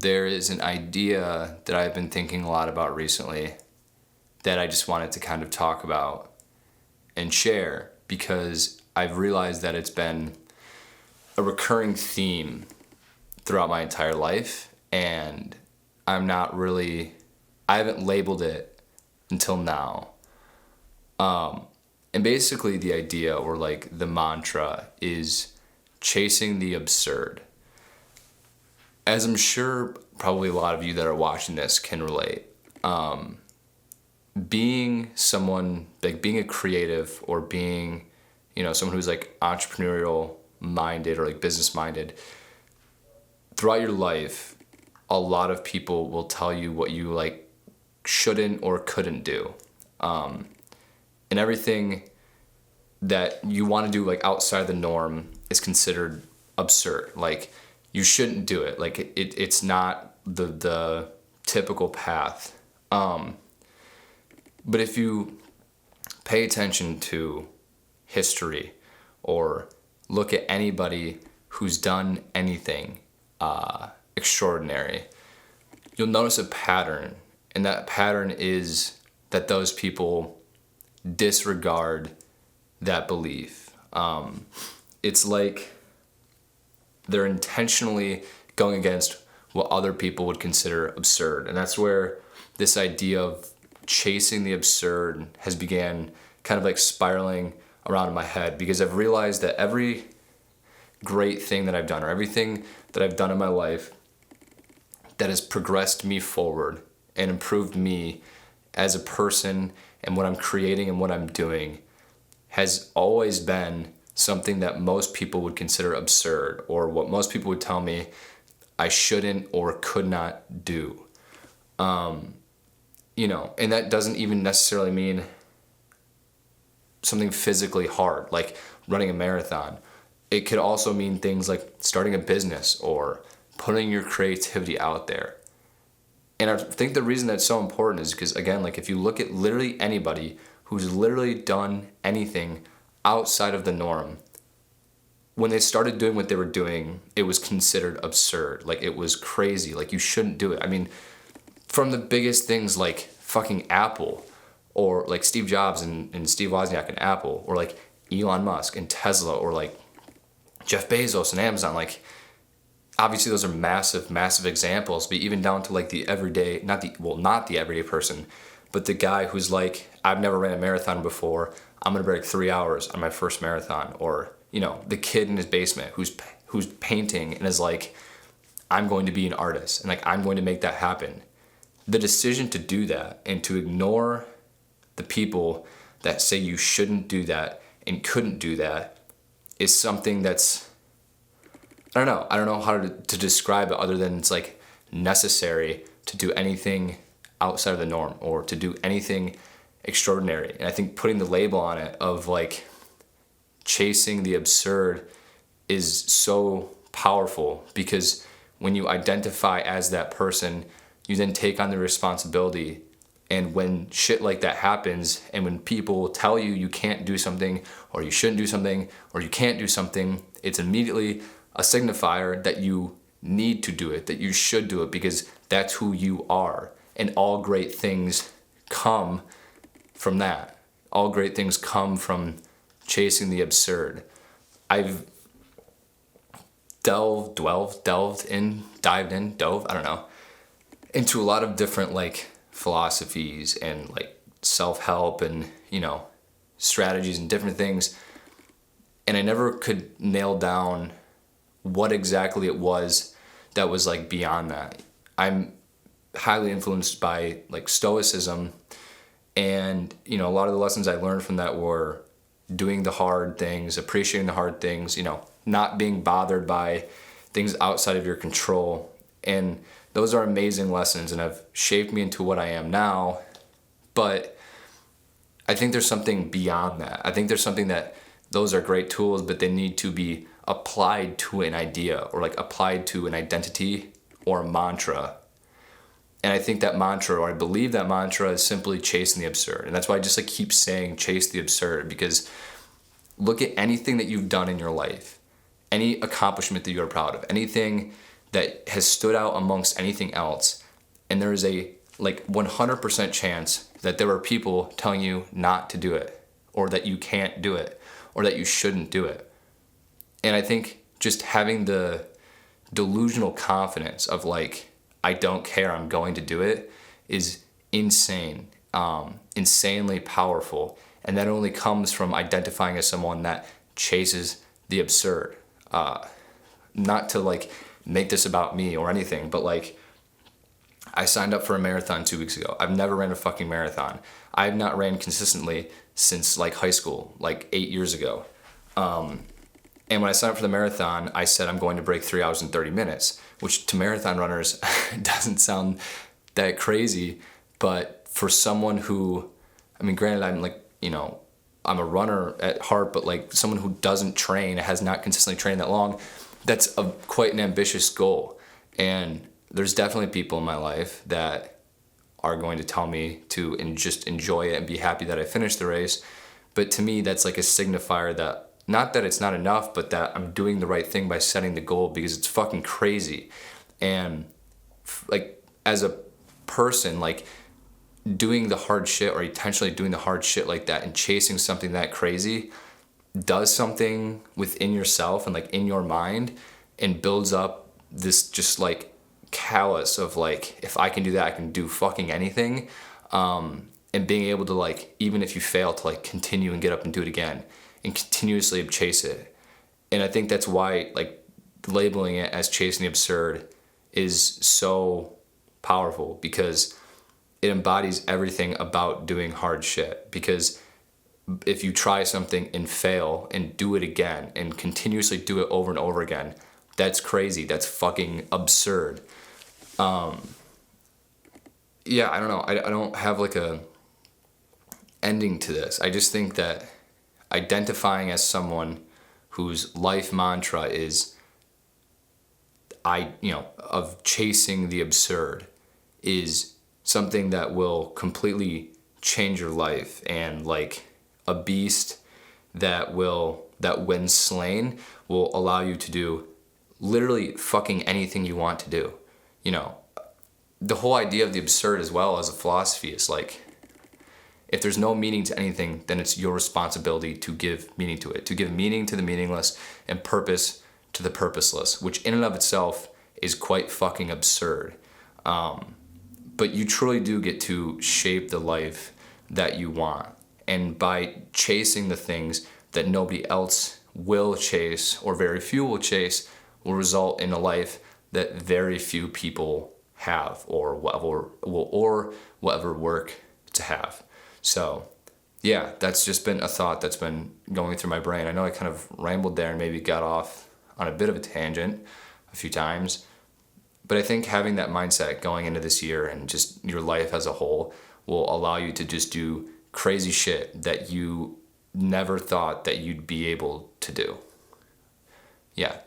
there is an idea that I've been thinking a lot about recently that I just wanted to kind of talk about and share because I've realized that it's been a recurring theme throughout my entire life, and I haven't labeled it until now. And basically the idea, or like the mantra, is chasing the absurd. As I'm sure probably a lot of you that are watching this can relate, being someone, like being a creative or being, someone who's like entrepreneurial minded or like business minded, throughout your life, a lot of people will tell you what you like shouldn't or couldn't do. And everything that you want to do like outside the norm is considered absurd. Like you shouldn't do it. Like it's not the typical path. But if you pay attention to history or look at anybody who's done anything extraordinary, you'll notice a pattern. And that pattern is that those people disregard that belief. It's like they're intentionally going against what other people would consider absurd. And that's where this idea of chasing the absurd has began kind of like spiraling around in my head, because I've realized that every great thing that I've done, or everything that I've done in my life that has progressed me forward and improved me as a person and what I'm creating and what I'm doing, has always been something that most people would consider absurd, or what most people would tell me I shouldn't or could not do. And that doesn't even necessarily mean something physically hard, like running a marathon. It could also mean things like starting a business or putting your creativity out there. And I think the reason that's so important is because, again, like if you look at literally anybody who's literally done anything outside of the norm, when they started doing what they were doing, it was considered absurd. Like it was crazy. Like you shouldn't do it. I mean, from the biggest things like fucking Apple, or like Steve Jobs and Steve Wozniak and Apple, or like Elon Musk and Tesla, or like Jeff Bezos and Amazon. Like obviously those are massive, massive examples, but even down to like the everyday, not the everyday person, but the guy who's like, I've never ran a marathon before, I'm gonna break 3 hours on my first marathon. Or, the kid in his basement who's painting and is like, I'm going to be an artist and like I'm going to make that happen. The decision to do that and to ignore the people that say you shouldn't do that and couldn't do that is something that's, I don't know how to describe it other than it's like necessary to do anything outside of the norm or to do anything extraordinary. And I think putting the label on it of like chasing the absurd is so powerful, because when you identify as that person, you then take on the responsibility. And when shit like that happens, and when people tell you you can't do something, or you shouldn't do something, or you can't do something, it's immediately a signifier that you need to do it, that you should do it, because that's who you are. And all great things come from that. All great things come from chasing the absurd. I've dived into a lot of different like philosophies and like self-help and, strategies and different things. And I never could nail down what exactly it was that was like beyond that. I'm highly influenced by like Stoicism, and a lot of the lessons I learned from that were doing the hard things, appreciating the hard things, not being bothered by things outside of your control. And those are amazing lessons and have shaped me into what I am now. But I think there's something beyond that. I think there's something that those are great tools, but they need to be applied to an idea, or like applied to an identity or a mantra. And I think that mantra, or I believe that mantra, is simply chasing the absurd. And that's why I just like keep saying chase the absurd, because look at anything that you've done in your life, any accomplishment that you're proud of, anything that has stood out amongst anything else. And there is a like 100% chance that there are people telling you not to do it, or that you can't do it, or that you shouldn't do it. And I think just having the delusional confidence of like, I don't care, I'm going to do it, is insane, insanely powerful. And that only comes from identifying as someone that chases the absurd. Not to like make this about me or anything, but like, I signed up for a marathon 2 weeks ago. I've never ran a fucking marathon. I have not ran consistently since like high school, like 8 years ago. And when I signed up for the marathon, I said I'm going to break 3 hours and 30 minutes, which to marathon runners doesn't sound that crazy. But for someone who, I mean, granted, I'm like, you know, I'm a runner at heart, but like someone who doesn't train, has not consistently trained that long, that's quite an ambitious goal. And there's definitely people in my life that are going to tell me to just enjoy it and be happy that I finished the race. But to me, that's like a signifier that, not that it's not enough, but that I'm doing the right thing by setting the goal, because it's fucking crazy. And like as a person, like doing the hard shit, or intentionally doing the hard shit like that and chasing something that crazy does something within yourself and like in your mind, and builds up this just like callous of like, if I can do that, I can do fucking anything. And being able to like, even if you fail, to like continue and get up and do it again and continuously chase it. And I think that's why like labeling it as chasing the absurd is so powerful, because it embodies everything about doing hard shit. Because if you try something and fail and do it again and continuously do it over and over again, that's crazy. That's fucking absurd. Yeah, I don't know. I don't have like a ending to this. I just think that identifying as someone whose life mantra is of chasing the absurd is something that will completely change your life, and like a beast that when slain will allow you to do literally fucking anything you want to do. You know, the whole idea of the absurd as well as a philosophy is like, if there's no meaning to anything, then it's your responsibility to give meaning to it, to give meaning to the meaningless and purpose to the purposeless, which in and of itself is quite fucking absurd. But you truly do get to shape the life that you want. And by chasing the things that nobody else will chase, or very few will chase, will result in a life that very few people have, or will ever work to have. So yeah, that's just been a thought that's been going through my brain. I know I kind of rambled there and maybe got off on a bit of a tangent a few times, but I think having that mindset going into this year and just your life as a whole will allow you to just do crazy shit that you never thought that you'd be able to do. Yeah,